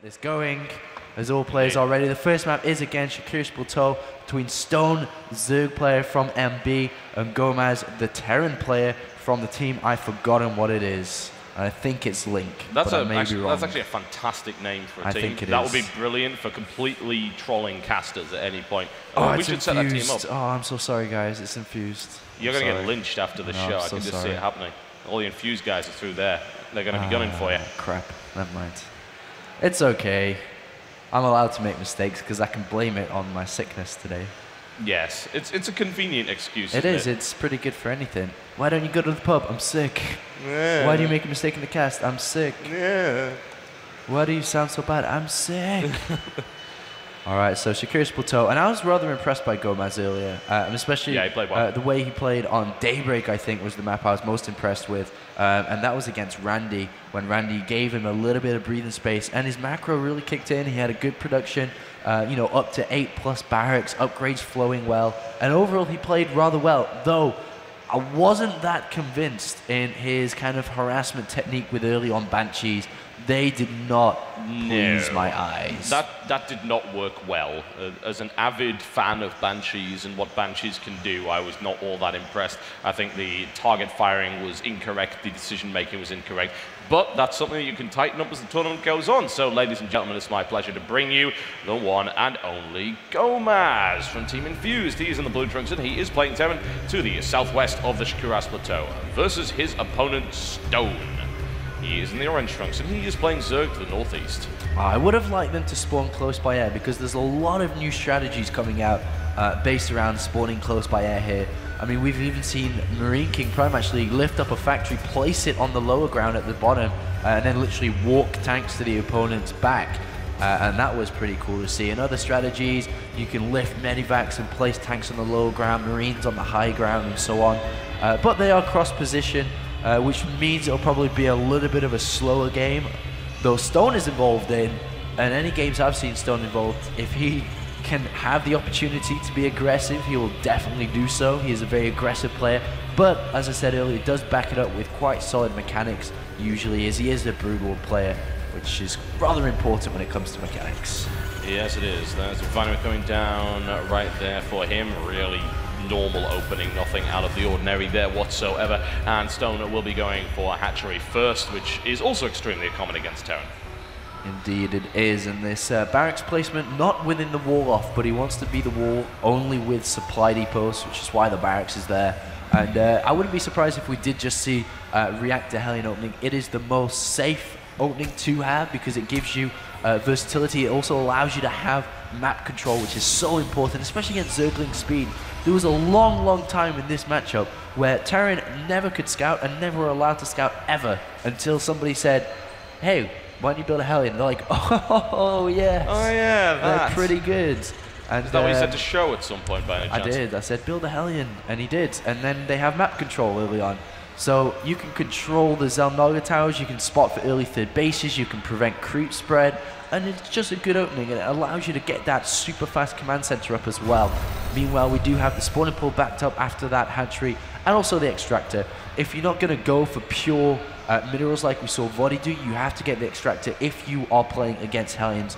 get this going. As all players are ready, the first map is again Shakir's Plateau between Stone, Zerg player from MB, and Gomas, the Terran player from the team. I've forgotten what it is. I think it's Link. That's actually a fantastic name for a team. I think it that is. would be brilliant for completely trolling casters at any point. Oh, we should set that team up. Oh, I'm so sorry, guys. It's infused. You're going to get lynched after the show. I can just see it happening. All the infused guys are through there. They're going to be gunning for you. Crap. Never mind. It's okay. I'm allowed to make mistakes because I can blame it on my sickness today. Yes, it's a convenient excuse. It is. It's pretty good for anything. Why don't you go to the pub? I'm sick. Yeah. Why do you make a mistake in the cast? I'm sick. Yeah. Why do you sound so bad? I'm sick. All right, so Shakir's Plateau, and I was rather impressed by Gomas earlier, and especially he played well. The way he played on Daybreak. I think was the map I was most impressed with, and that was against Randy, when Randy gave him a little bit of breathing space, and his macro really kicked in. He had a good production, you know, up to 8+ barracks, upgrades flowing well, and overall he played rather well. Though I wasn't that convinced in his kind of harassment technique with early on Banshees. They did not please my eyes. That did not work well. As an avid fan of Banshees and what Banshees can do, I was not all that impressed. I think the target firing was incorrect, the decision making was incorrect. But that's something that you can tighten up as the tournament goes on. So, ladies and gentlemen, it's my pleasure to bring you the one and only Gomas from Team Infused. He is in the blue trunks and he is playing Terran to the southwest of the Shakir's Plateau versus his opponent Stone. He is in the orange trunks, and he is playing Zerg to the northeast. I would have liked them to spawn close by air, because there's a lot of new strategies coming out based around spawning close by air here. I mean, we've even seen Marine King Prime actually lift up a factory, place it on the lower ground at the bottom, and then literally walk tanks to the opponent's back. And that was pretty cool to see. In other strategies, you can lift medivacs and place tanks on the lower ground, Marines on the high ground, and so on. But they are cross-position. Which means it'll probably be a little bit of a slower game, though Stone is involved in, and any games I've seen Stone involved, if he can have the opportunity to be aggressive, he will definitely do so. He is a very aggressive player, but as I said earlier, he does back it up with quite solid mechanics, usually, as he is a brutal player, which is rather important when it comes to mechanics. Yes, it is. There's a refinery coming down right there for him, really normal opening, nothing out of the ordinary there whatsoever, and Stone will be going for hatchery first, which is also extremely common against Terran. Indeed it is, and this barracks placement not within the wall off, but he wants to be the wall only with supply depots, which is why the barracks is there. And I wouldn't be surprised if we did just see Reactor Hellion opening. It is the most safe opening to have because it gives you versatility. It also allows you to have map control, which is so important, especially against Zergling speed. There was a long time in this matchup where Terran never could scout and never were allowed to scout ever until somebody said, hey, why don't you build a Hellion? And they're like, oh yes. Oh yeah, they're pretty good. And, is that what you said to show at some point by any chance? I did. I said, build a Hellion, and he did. And then they have map control early on. So you can control the Zelnaga towers, you can spot for early third bases, you can prevent creep spread, and it's just a good opening, and it allows you to get that super fast command center up as well. Meanwhile, we do have the spawning pool backed up after that hatchery, and also the extractor. If you're not going to go for pure minerals like we saw Vodi do, you have to get the extractor if you are playing against Hellions,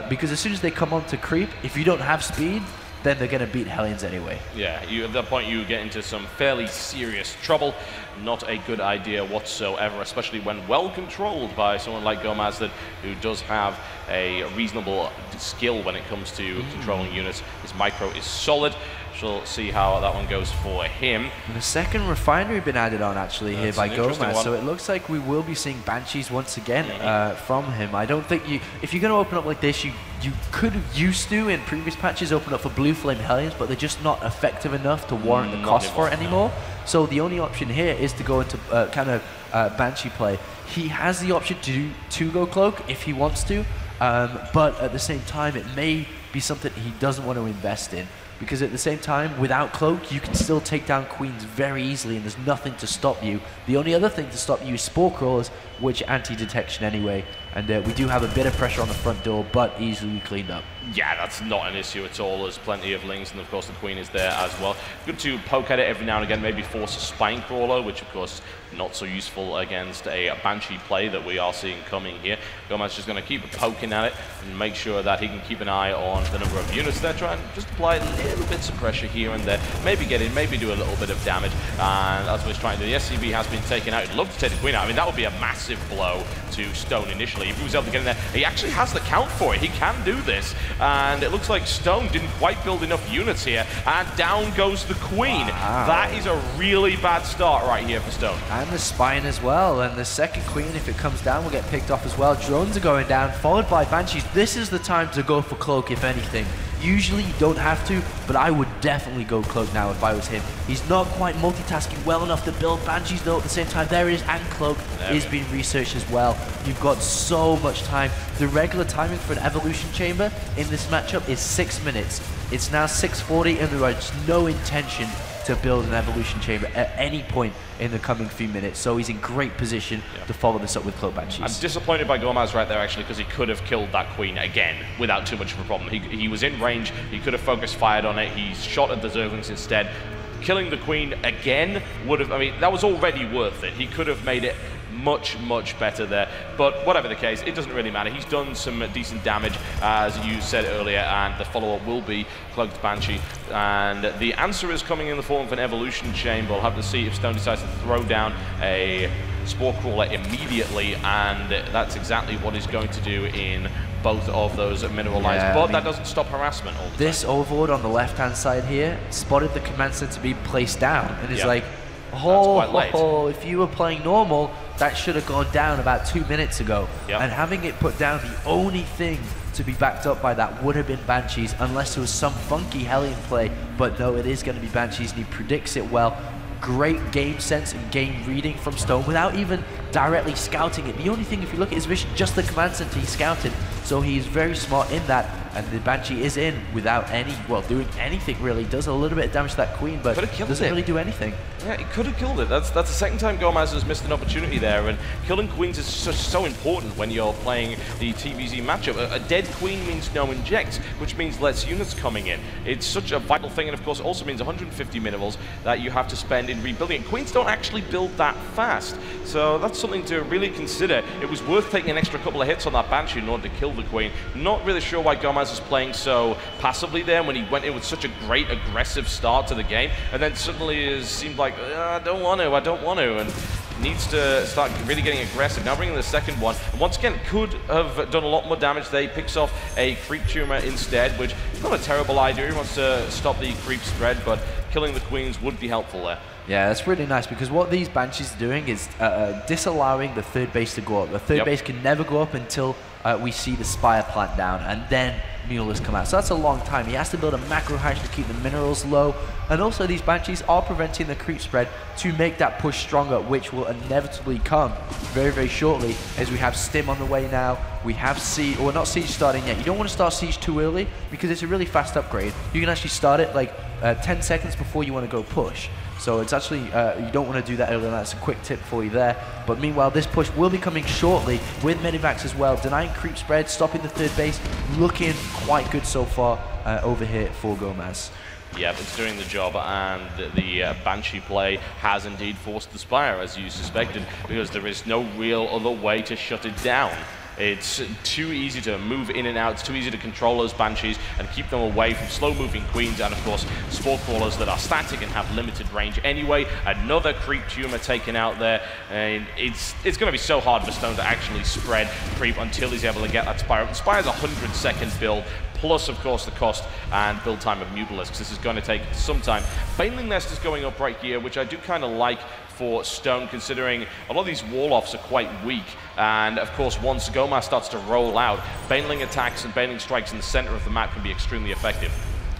because as soon as they come on to creep, if you don't have speed, then they're going to beat Hellions anyway. Yeah, at that point you get into some fairly serious trouble. Not a good idea whatsoever, especially when well controlled by someone like Gomas, who does have a reasonable skill when it comes to controlling units. His micro is solid. We'll see how that one goes for him. And the second refinery been added on actually here by Gomas, so it looks like we will be seeing Banshees once again from him. I don't think if you're going to open up like this, you could have used to in previous patches open up for Blue Flame Hellions, but they're just not effective enough to warrant the cost for it anymore. So the only option here is to go into kind of Banshee play. He has the option to go Cloak if he wants to, but at the same time it may be something he doesn't want to invest in. because at the same time, without Cloak, you can still take down Queens very easily, and there's nothing to stop you. The only other thing to stop you is Spore Crawlers, which anti-detection anyway, and we do have a bit of pressure on the front door, but easily cleaned up. Yeah, that's not an issue at all. There's plenty of Lings, and of course the Queen is there as well. Good to poke at it every now and again, maybe force a Spine Crawler, which of course not so useful against a Banshee play that we are seeing coming here. Gomas just going to keep poking at it and make sure that he can keep an eye on the number of units there, try and just apply little bits of pressure here and there, maybe get in, maybe do a little bit of damage, and that's what he's trying to do. The SCV has been taken out. He'd love to take the Queen out. I mean, that would be a massive blow to Stone initially. If he was able to get in there, he actually has the count for it. He can do this, and it looks like Stone didn't quite build enough units here, and down goes the Queen. Wow. That is a really bad start right here for Stone. And the Spine as well, and the second Queen, if it comes down, will get picked off as well. Drones are going down, followed by Banshees. This is the time to go for Cloak, if anything. Usually you don't have to, but I would definitely go Cloak now if I was him. He's not quite multitasking well enough to build Banshees, though, at the same time. There it is, and Cloak is being researched as well. You've got so much time. The regular timing for an Evolution Chamber in this matchup is 6 minutes. It's now 6:40, and there is no intention to build an Evolution Chamber at any point in the coming few minutes, so he's in great position to follow this up with Cloak Banshees. I'm disappointed by Gomas right there, actually, because he could have killed that Queen again without too much of a problem. He was in range, he could have focused fired on it, he shot at the Zerglings instead. Killing the Queen again would have, I mean, that was already worth it. He could have made it much, much better there. But whatever the case, it doesn't really matter. He's done some decent damage, as you said earlier, and the follow-up will be Cloaked Banshee. And the answer is coming in the form of an Evolution Chamber. We'll have to see if Stone decides to throw down a Spore Crawler immediately, and that's exactly what he's going to do in both of those mineralized, yeah, but I mean, that doesn't stop harassment all the this time. Overlord on the left-hand side here spotted the command center to be placed down, and is like, oh, if you were playing normal, that should have gone down about 2 minutes ago. And having it put down, the only thing to be backed up by that would have been Banshees, unless there was some funky Hellion play, but no, it is going to be Banshees, and he predicts it well. Great game sense and game reading from Stone without even directly scouting it. The only thing, if you look at his vision, just the command center he scouted, so he's very smart in that, and the Banshee is in without doing anything really. Does a little bit of damage to that Queen, but doesn't really do anything. Yeah, he could have killed it. That's the second time Gomas has missed an opportunity there, and killing Queens is so important when you're playing the TVZ matchup. A dead Queen means no injects, which means less units coming in. It's such a vital thing, and of course also means 150 minerals that you have to spend in rebuilding it. Queens don't actually build that fast, so that's something to really consider. It was worth taking an extra couple of hits on that Banshee in order to kill the Queen. Not really sure why Gomas is playing so passively there when he went in with such a great aggressive start to the game, and then suddenly it seemed like, I don't want to, and needs to start really getting aggressive. Now bringing the second one, and once again, could have done a lot more damage there. He picks off a Creep Tumor instead, which is not a terrible idea. He wants to stop the creep spread, but killing the Queens would be helpful there. Yeah, that's really nice, because what these Banshees are doing is disallowing the third base to go up. The third base can never go up until we see the Spire plant down, and then Mueller's come out. So that's a long time. He has to build a macro hash to keep the minerals low, and also these Banshees are preventing the creep spread to make that push stronger, which will inevitably come very, very shortly, as we have Stim on the way now. We have Siege, or not Siege starting yet. You don't want to start Siege too early, because it's a really fast upgrade. You can actually start it like 10 seconds before you want to go push. So it's actually, you don't want to do that early, and that's a quick tip for you there. But meanwhile, this push will be coming shortly with Medivacs as well, denying creep spread, stopping the third base, looking quite good so far over here for Gomas. Yeah, it's doing the job, and the Banshee play has indeed forced the Spire, as you suspected, because there is no real other way to shut it down. It's too easy to move in and out, it's too easy to control those Banshees and keep them away from slow-moving Queens, and of course Spore Crawlers that are static and have limited range anyway. Another Creep Tumor taken out there, and it's going to be so hard for Stone to actually spread creep until he's able to get that Spire. The Spire's a 100-second build, plus of course the cost and build time of Mutalisks. This is going to take some time. Baneling Nest is going up right here, which I do kind of like for Stone, considering a lot of these wall-offs are quite weak, and of course once Gomas starts to roll out, Baneling attacks and Baneling strikes in the center of the map can be extremely effective.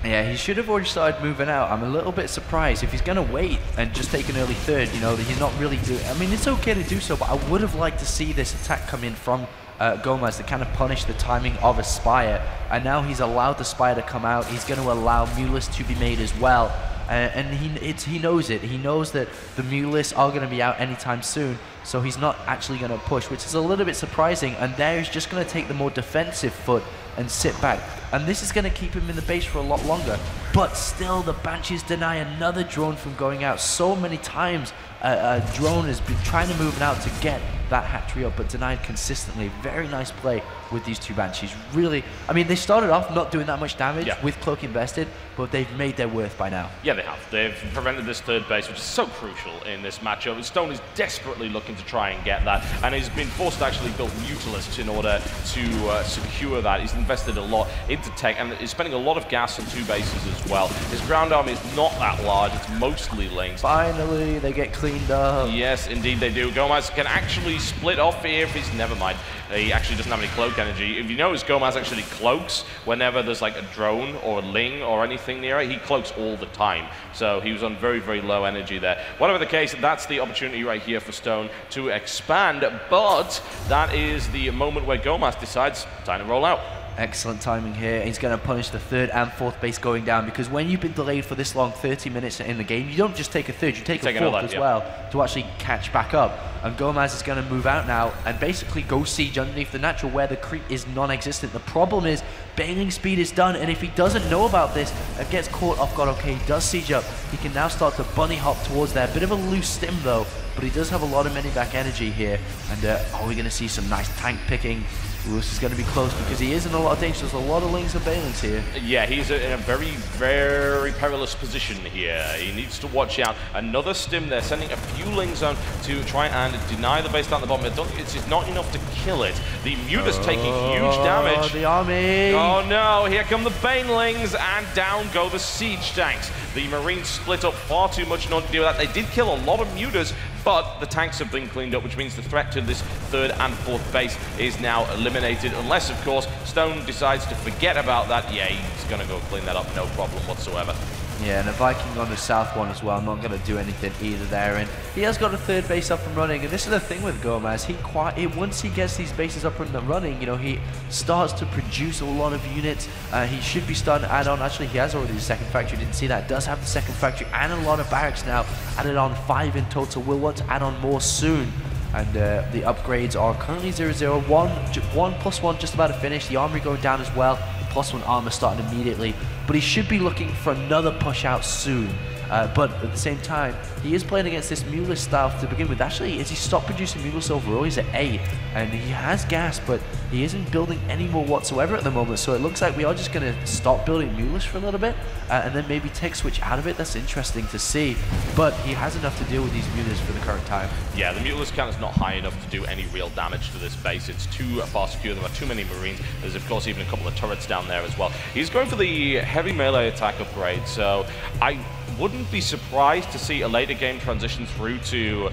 Yeah, he should have already started moving out. I'm a little bit surprised if he's going to wait and just take an early third, you know, that he's not really doing. I mean, it's okay to do so, but I would have liked to see this attack come in from Gomas to kind of punish the timing of a Spire, and now he's allowed the Spire to come out. He's going to allow Mulis to be made as well, and he knows it. He knows that the Mulis are going to be out anytime soon, so he's not actually going to push, which is a little bit surprising, and there he's just going to take the more defensive foot and sit back. And this is going to keep him in the base for a lot longer. But still, the Banshees deny another drone from going out. So many times a drone has been trying to move out to get that hatchery up, but denied consistently. Very nice play with these two Banshees. Really, I mean, they started off not doing that much damage with Cloak invested, but they've made their worth by now. Yeah, they have. They've prevented this third base, which is so crucial in this matchup. Stone is desperately looking to try and get that, and he's been forced to actually build Mutalisks in order to secure that. He's invested a lot into tech, and is spending a lot of gas on two bases as well. His ground army is not that large. It's mostly links. Finally, they get cleaned up. Yes, indeed they do. Gomas can actually split off here if he's... Never mind. He actually doesn't have any cloak energy. If you notice, Gomas actually cloaks whenever there's like a drone or a ling or anything near it. He cloaks all the time. So he was on very, very low energy there. Whatever the case, that's the opportunity right here for Stone to expand. But that is the moment where Gomas decides time to roll out. Excellent timing here. He's going to punish the third and fourth base going down, because when you've been delayed for this long, 30 minutes in the game, you don't just take a third, you take a fourth as well to actually catch back up. And Gomas is going to move out now and basically go siege underneath the natural where the creep is non-existent. The problem is bailing speed is done, and if he doesn't know about this and gets caught off guard, okay, he does siege up. He can now start to bunny hop towards there. Bit of a loose stim though, but he does have a lot of mini-back energy here. And are we going to see some nice tank picking? Ooh, this is going to be close because he is in a lot of danger. There's a lot of lings and bailings here. Yeah, he's in a very, very perilous position here. He needs to watch out. Another stim there, sending a few lings on to try and deny the base down the bottom. It's not enough to kill it. The Mutas taking huge damage. The army! Oh no, here come the Banelings, and down go the siege tanks. The Marines split up far too much in order to deal with that. They did kill a lot of Mutas, but the tanks have been cleaned up, which means the threat to this third and fourth base is now eliminated. Unless, of course, Stone decides to forget about that. Yeah, he's going to go clean that up, no problem whatsoever. Yeah, and a Viking on the south one as well, not going to do anything either there. And he has got a third base up and running, and this is the thing with Gomas. Once he gets these bases up and running, you know, he starts to produce a lot of units. He should be starting to add on. Actually, he has already the second factory. Didn't see that. Does have the second factory and a lot of barracks now. Added on 5 in total. Will want to add on more soon. And the upgrades are currently 0-0. 1+1 just about to finish. The armory going down as well. +1 armor starting immediately. But he should be looking for another push out soon. But at the same time, he is playing against this Mulis style to begin with. Actually, as he stopped producing Mulis overall, he's at 8. And he has gas, but he isn't building any more whatsoever at the moment. So it looks like we are just going to stop building Mulis for a little bit. And then maybe take switch out of it. That's interesting to see. But he has enough to deal with these Mulis for the current time. Yeah, the Mutalisk count is not high enough to do any real damage to this base. It's too far secure. There are too many Marines. There's, of course, even a couple of turrets down there as well. He's going for the heavy melee attack upgrade. So I wouldn't be surprised to see a later game transition through to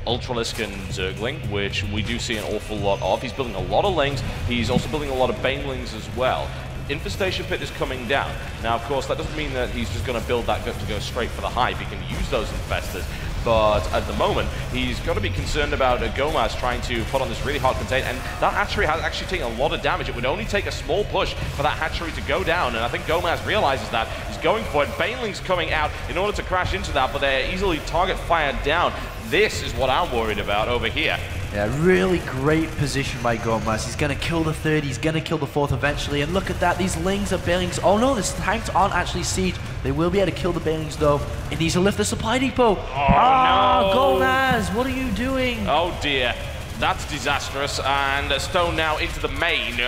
Ultralisk and Zergling, which we do see an awful lot of. He's building a lot of lings. He's also building a lot of Banelings as well. Infestation Pit is coming down. Now, of course, that doesn't mean that he's just going to build that to go straight for the hive. He can use those infestors. But at the moment, he's got to be concerned about Gomas trying to put on this really hard contain. And that hatchery has actually taken a lot of damage. It would only take a small push for that hatchery to go down. And I think Gomas realizes that. He's going for it. Baneling's coming out in order to crash into that, but they're easily target fired down. This is what I'm worried about over here. Yeah, really great position by Gomas. He's going to kill the third, he's going to kill the fourth eventually. And look at that, these lings are bailings. Oh no, the tanks aren't actually sieged. They will be able to kill the bailings though. It needs to lift the supply depot. Oh no! Gomas, what are you doing? Oh dear, that's disastrous. And Stone now into the main.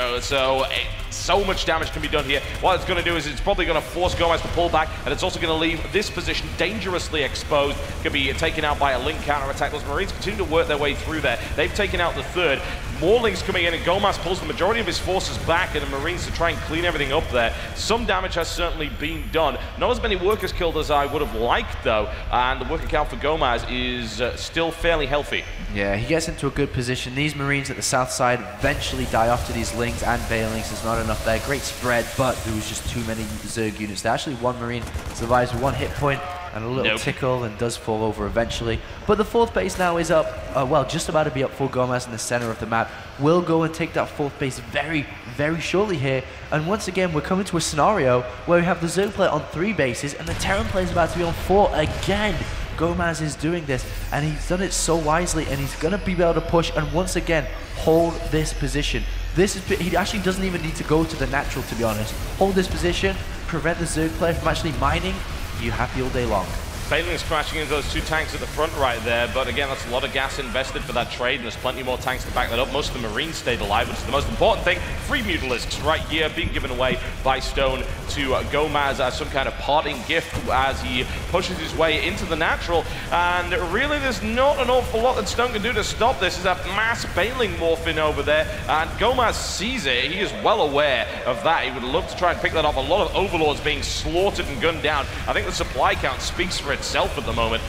So much damage can be done here. What it's going to do is it's probably going to force Gomas to pull back, and it's also going to leave this position dangerously exposed. Could be taken out by a link counter-attack. Those Marines continue to work their way through there. They've taken out the third. More links coming in, and Gomas pulls the majority of his forces back, and the Marines to try and clean everything up there. Some damage has certainly been done. Not as many workers killed as I would have liked, though, and the worker count for Gomas is still fairly healthy. Yeah, he gets into a good position. These Marines at the south side eventually die off to these lings and bailings. There's not enough there. Great spread, but there was just too many Zerg units there. Actually, one Marine survives with 1 hit point. and a little tickle and does fall over eventually. But the fourth base now is up, well, just about to be up for Gomas in the center of the map. Will go and take that fourth base very, very shortly here. And once again, we're coming to a scenario where we have the Zerg player on 3 bases and the Terran player is about to be on 4 again. Gomas is doing this, and he's done it so wisely, and he's going to be able to push and once again hold this position. He actually doesn't even need to go to the natural, to be honest. Hold this position, prevent the Zerg player from actually mining. You happy all day long. Bailing's crashing into those 2 tanks at the front right there, but again, that's a lot of gas invested for that trade, and there's plenty more tanks to back that up. Most of the Marines stayed alive, which is the most important thing. 3 Mutalisks right here being given away by Stone to Gomas as some kind of parting gift as he pushes his way into the natural. And really, there's not an awful lot that Stone can do to stop this. There's a mass Bailing morphin over there, and Gomas sees it. He is well aware of that. He would love to try and pick that off. A lot of Overlords being slaughtered and gunned down. I think the supply count speaks for itself at the moment.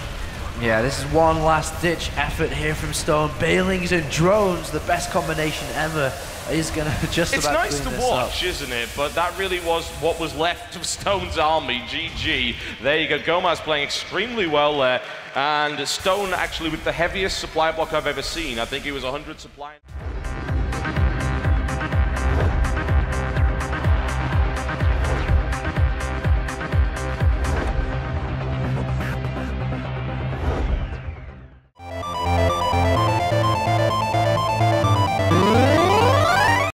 Yeah, this is one last ditch effort here from Stone. Bailings and drones, the best combination ever, is going to just it's about nice clean to this watch, up. isn't it? But that really was what was left of Stone's army. GG. There you go. Gomas playing extremely well there. And Stone actually with the heaviest supply block I've ever seen. I think he was 100 supply.